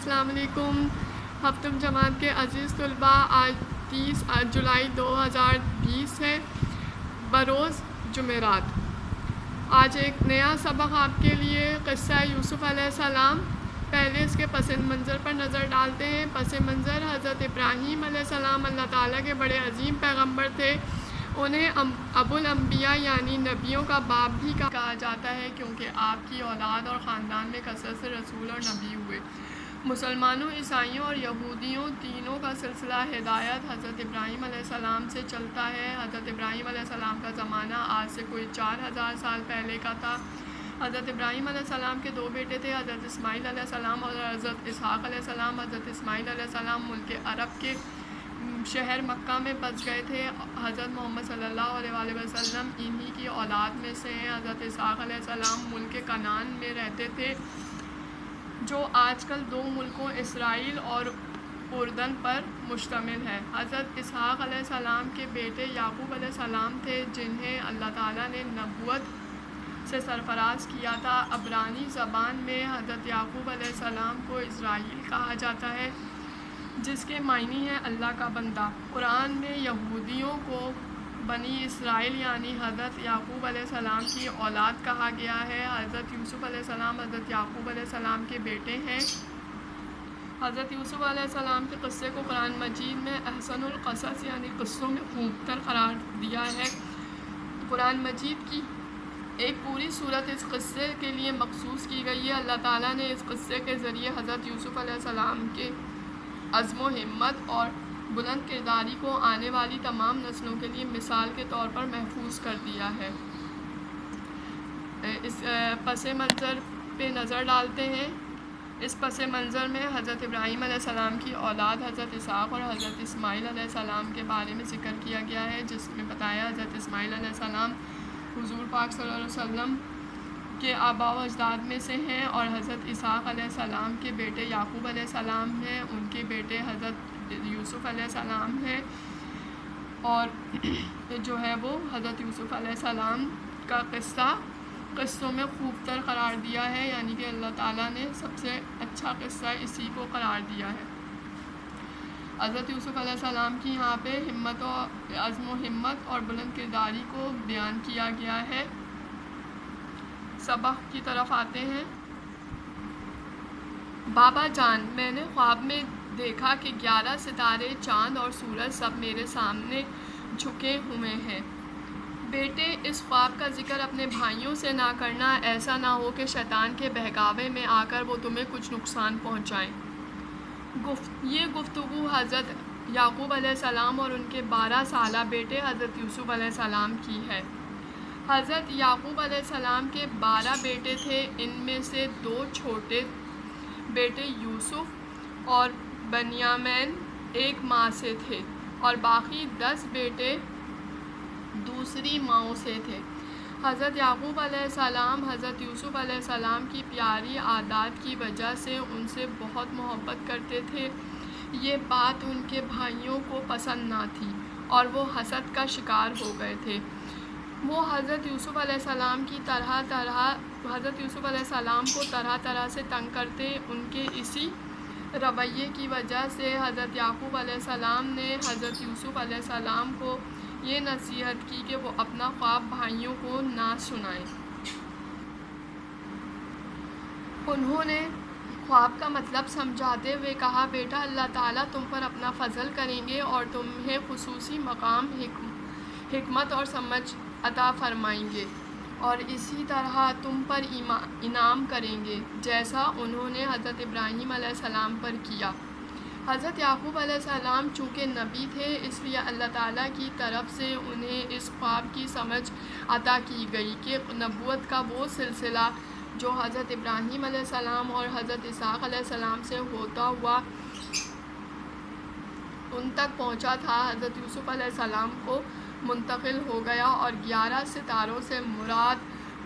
السلام علیکم۔ ہفتم جماعت کے عزیز طلباء، آج 30 جولائی 2020 ہے، بروز جمعرات۔ آج ایک نیا سبق آپ کے لیے قصہ یوسف علیہ السلام۔ پہلے اس کے پس منظر پر نظر ڈالتے ہیں۔ پس منظر: حضرت ابراہیم علیہ السلام اللہ تعالیٰ کے بڑے عظیم پیغمبر تھے۔ انہیں ابو الانبیاء یعنی نبیوں کا باپ بھی کہا جاتا ہے، کیونکہ آپ کی اولاد اور خاندان میں کثرت سے رسول اور نبی ہوئے۔ مسلمانوں، عیسائیوں اور یہودیوں تینوں کا سلسلہ ہدایت حضرت ابراہیم علیہ السلام سے چلتا ہے۔ حضرت ابراہیم علیہ السلام کا زمانہ آج سے کوئی 4000 سال پہلے کا تھا۔ حضرت ابراہیم علیہ السلام کے دو بیٹے تھے، حضرت اسماعیل علیہ السلام اور حضرت اسحاق علیہ السلام۔ حضرت اسماعیل علیہ السلام ملک عرب کے شہر مکہ میں بس گئے تھے۔ حضرت محمد صلی اللہ علیہ وسلم انہی کی اولاد میں سے ہیں۔ حضرت اسحاق علیہ السلام ملک کنعان میں رہتے تھے، جو آج کل دو ملکوں اسرائیل اور اردن پر مشتمل ہے۔ حضرت اسحاق علیہ السلام کے بیٹے یعقوب علیہ السلام تھے، جنہیں اللہ تعالیٰ نے نبوت سے سرفراز کیا تھا۔ عبرانی زبان میں حضرت یعقوب علیہ السلام کو اسرائیل کہا جاتا ہے، جس کے معنی ہے اللہ کا بندہ۔ قرآن میں یہودیوں کو بنی اسرائیل یعنی حضرت یعقوب علیہ السلام کی اولاد کہا گیا ہے۔ حضرت یوسف علیہ السلام حضرت یعقوب علیہ السلام کے بیٹے ہیں۔ حضرت یوسف علیہ السلام کے قصے کو قرآن مجید میں احسن القصص یعنی قصوں میں خوب تر قرار دیا ہے۔ قرآن مجید کی ایک پوری صورت اس قصے کے لیے مخصوص کی گئی ہے۔ اللہ تعالیٰ نے اس قصے کے ذریعے حضرت یوسف علیہ السلام کے عزم و ہمت اور بلند کرداری کو آنے والی تمام نسلوں کے لیے مثال کے طور پر محفوظ کر دیا ہے۔ اس پس منظر پہ نظر ڈالتے ہیں۔ اس پس منظر میں حضرت ابراہیم علیہ السلام کی اولاد حضرت اسحاق اور حضرت اسماعیل علیہ السلام کے بارے میں ذکر کیا گیا ہے، جس میں بتایا حضرت اسماعیل علیہ السلام حضور پاک صلی اللہ علیہ وسلم کے آباء و اجداد میں سے ہیں، اور حضرت اسحاق علیہ السلام کے بیٹے یعقوب علیہ السلام ہیں، ان کے بیٹے حضرت یوسف علیہ السلام ہیں، اور جو ہے وہ حضرت یوسف علیہ السلام کا قصہ قصوں میں خوب تر قرار دیا ہے، یعنی کہ اللہ تعالیٰ نے سب سے اچھا قصہ اسی کو قرار دیا ہے۔ حضرت یوسف علیہ السلام کی یہاں پہ ہمت و عزم و ہمت اور بلند کرداری کو بیان کیا گیا ہے۔ سبق کی طرف آتے ہیں۔ بابا جان، میں نے خواب میں دیکھا کہ 11 ستارے، چاند اور سورج سب میرے سامنے جھکے ہوئے ہیں۔ بیٹے، اس خواب کا ذکر اپنے بھائیوں سے نہ کرنا، ایسا نہ ہو کہ شیطان کے بہکاوے میں آ کر وہ تمہیں کچھ نقصان پہنچائیں۔ یہ گفتگو حضرت یعقوب علیہ السلام اور ان کے 12 سالہ بیٹے حضرت یوسف علیہ السلام کی ہے۔ حضرت یعقوب علیہ السلام کے 12 بیٹے تھے، ان میں سے 2 چھوٹے بیٹے یوسف اور بنیامین ایک ماں سے تھے، اور باقی 10 بیٹے دوسری ماؤں سے تھے۔ حضرت یعقوب علیہ السلام حضرت یوسف علیہ السلام کی پیاری عادات کی وجہ سے ان سے بہت محبت کرتے تھے۔ یہ بات ان کے بھائیوں کو پسند نہ تھی، اور وہ حسد کا شکار ہو گئے تھے۔ وہ حضرت یوسف علیہ السلام کو طرح طرح سے تنگ کرتے۔ ان کے اسی رویے کی وجہ سے حضرت یعقوب علیہ السلام نے حضرت یوسف علیہ السلام کو یہ نصیحت کی کہ وہ اپنا خواب بھائیوں کو نہ سنائیں۔ انہوں نے خواب کا مطلب سمجھاتے ہوئے کہا، بیٹا، اللہ تعالیٰ تم پر اپنا فضل کریں گے اور تمہیں خصوصی مقام، حکمت اور سمجھ عطا فرمائیں گے، اور اسی طرح تم پر انعام کریں گے، جیسا انہوں نے حضرت ابراہیم علیہ السلام پر کیا۔ حضرت یعقوب علیہ السلام چونکہ نبی تھے، اس لیے اللہ تعالیٰ کی طرف سے انہیں اس خواب کی سمجھ عطا کی گئی کہ نبوت کا وہ سلسلہ جو حضرت ابراہیم علیہ السلام اور حضرت اسحاق علیہ السلام سے ہوتا ہوا ان تک پہنچا تھا، حضرت یوسف علیہ السلام کو منتقل ہو گیا، اور 11 ستاروں سے مراد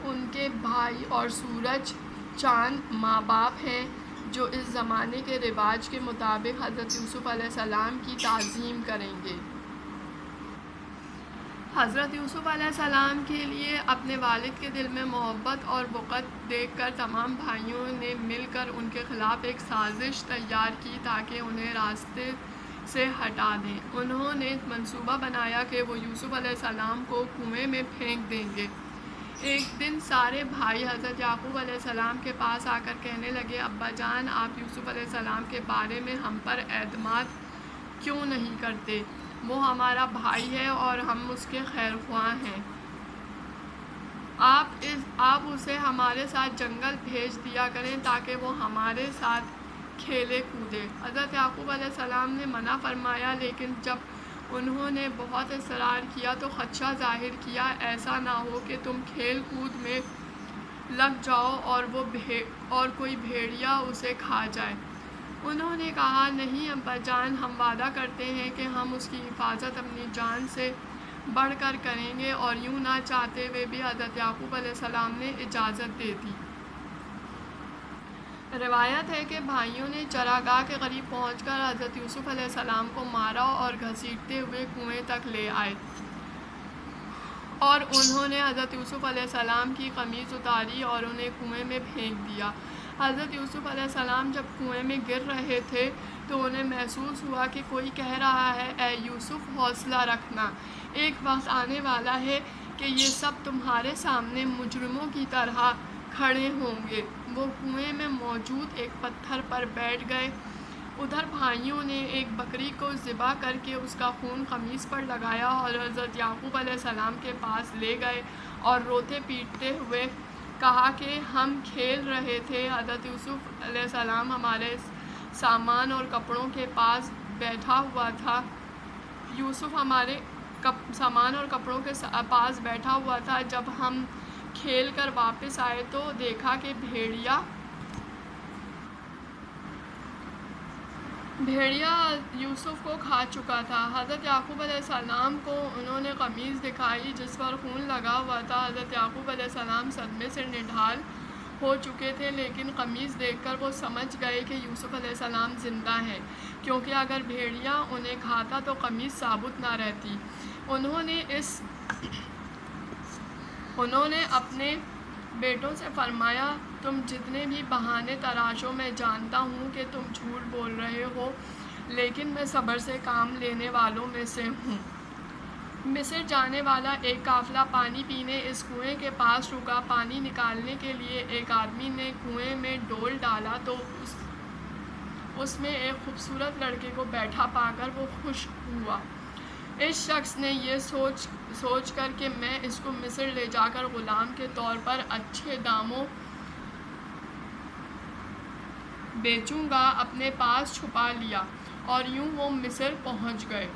ان کے بھائی اور سورج، چاند ماں باپ ہیں، جو اس زمانے کے رواج کے مطابق حضرت یوسف علیہ السلام کی تعظیم کریں گے۔ حضرت یوسف علیہ السلام کے لیے اپنے والد کے دل میں محبت اور بغض دیکھ کر تمام بھائیوں نے مل کر ان کے خلاف ایک سازش تیار کی تاکہ انہیں راستے سے ہٹا دیں۔ انہوں نے منصوبہ بنایا کہ وہ یوسف علیہ السلام کو کنویں میں پھینک دیں گے۔ ایک دن سارے بھائی حضرت یعقوب علیہ السلام کے پاس آ کر کہنے لگے، ابا جان، آپ یوسف علیہ السلام کے بارے میں ہم پر اعتماد کیوں نہیں کرتے؟ وہ ہمارا بھائی ہے اور ہم اس کے خیر خواہ ہیں۔ آپ اسے ہمارے ساتھ جنگل بھیج دیا کریں تاکہ وہ ہمارے ساتھ کھیلے کودے۔ حضرت یعقوب علیہ السلام نے منع فرمایا، لیکن جب انہوں نے بہت اصرار کیا تو خدشہ ظاہر کیا، ایسا نہ ہو کہ تم کھیل کود میں لگ جاؤ اور کوئی بھیڑیا اسے کھا جائے۔ انہوں نے کہا، نہیں ابا جان، ہم وعدہ کرتے ہیں کہ ہم اس کی حفاظت اپنی جان سے بڑھ کر کریں گے، اور یوں نہ چاہتے ہوئے بھی حضرت یعقوب علیہ السلام نے اجازت دے دی۔ روایت ہے کہ بھائیوں نے چراگاہ کے قریب پہنچ کر حضرت یوسف علیہ السلام کو مارا اور گھسیٹتے ہوئے کنویں تک لے آئے، اور انہوں نے حضرت یوسف علیہ السلام کی قمیض اتاری اور انہیں کنویں میں پھینک دیا۔ حضرت یوسف علیہ السلام جب کنویں میں گر رہے تھے تو انہیں محسوس ہوا کہ کوئی کہہ رہا ہے، اے یوسف، حوصلہ رکھنا، ایک وقت آنے والا ہے کہ یہ سب تمہارے سامنے مجرموں کی طرح کھڑے ہوں گے۔ وہ کنویں میں موجود ایک پتھر پر بیٹھ گئے۔ ادھر بھائیوں نے ایک بکری کو ذبح کر کے اس کا خون قمیص پر لگایا اور حضرت یعقوب علیہ السلام کے پاس لے گئے اور روتے پیٹتے ہوئے کہا کہ ہم کھیل رہے تھے، حضرت یوسف علیہ السلام ہمارے سامان اور کپڑوں کے پاس بیٹھا ہوا تھا۔ یوسف ہمارے سامان اور کپڑوں کے پاس بیٹھا ہوا تھا۔ جب ہم کھیل کر واپس آئے تو دیکھا کہ بھیڑیا یوسف کو کھا چکا تھا۔ حضرت یعقوب علیہ السلام کو انہوں نے قمیص دکھائی جس پر خون لگا ہوا تھا۔ حضرت یعقوب علیہ السلام صدمے سے نڈھال ہو چکے تھے، لیکن قمیص دیکھ کر وہ سمجھ گئے کہ یوسف علیہ السلام زندہ ہیں، کیونکہ اگر بھیڑیا انہیں کھاتا تو قمیص ثابت نہ رہتی۔ انہوں نے اپنے بیٹوں سے فرمایا، تم جتنے بھی بہانے تراشو، میں جانتا ہوں کہ تم جھوٹ بول رہے ہو، لیکن میں صبر سے کام لینے والوں میں سے ہوں۔ مصر جانے والا ایک قافلہ پانی پینے اس کنویں کے پاس رکا۔ پانی نکالنے کے لیے ایک آدمی نے کنویں میں ڈول ڈالا تو اس میں ایک خوبصورت لڑکے کو بیٹھا پا کر وہ خوش ہوا۔ اس شخص نے یہ سوچ کر کہ میں اس کو مصر لے جا کر غلام کے طور پر اچھے داموں بیچوں گا، اپنے پاس چھپا لیا، اور یوں وہ مصر پہنچ گئے۔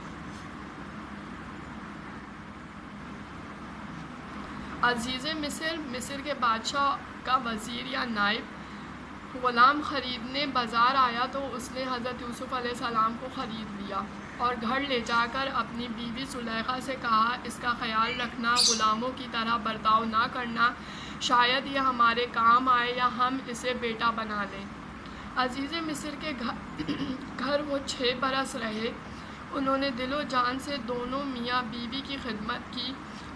عزیز مصر کے بادشاہ کا وزیر یا نائب غلام خریدنے بازار آیا تو اس نے حضرت یوسف علیہ السلام کو خرید لیا اور گھر لے جا کر اپنی بیوی زلیخا سے کہا، اس کا خیال رکھنا، غلاموں کی طرح برتاؤ نہ کرنا، شاید یہ ہمارے کام آئے یا ہم اسے بیٹا بنا لیں۔ عزیز مصر کے گھر وہ 6 برس رہے۔ انہوں نے دل و جان سے دونوں میاں بیوی کی خدمت کی۔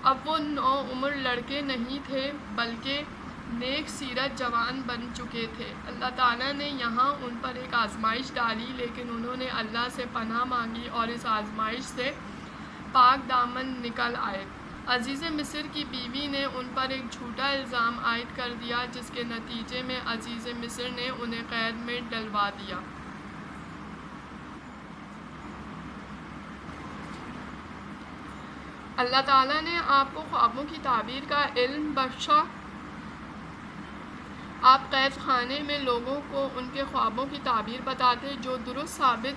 اب وہ نوعمر لڑکے نہیں تھے بلکہ نیک سیرت جوان بن چکے تھے۔ اللہ تعالیٰ نے یہاں ان پر ایک آزمائش ڈالی، لیکن انہوں نے اللہ سے پناہ مانگی اور اس آزمائش سے پاک دامن نکل آئے۔ عزیز مصر کی بیوی نے ان پر ایک جھوٹا الزام عائد کر دیا، جس کے نتیجے میں عزیز مصر نے انہیں قید میں ڈلوا دیا۔ اللہ تعالیٰ نے آپ کو خوابوں کی تعبیر کا علم بخشا۔ آپ قید خانے میں لوگوں کو ان کے خوابوں کی تعبیر بتاتے جو درست ثابت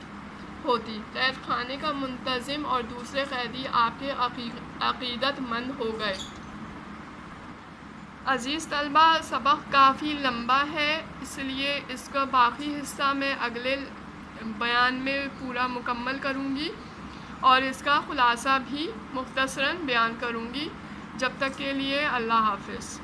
ہوتی۔ قید خانے کا منتظم اور دوسرے قیدی آپ کے عقیدت مند ہو گئے۔ عزیز طلبہ، سبق کافی لمبا ہے، اس لیے اس کا باقی حصہ میں اگلے بیان میں پورا مکمل کروں گی اور اس کا خلاصہ بھی مختصراً بیان کروں گی۔ جب تک کے لیے اللہ حافظ۔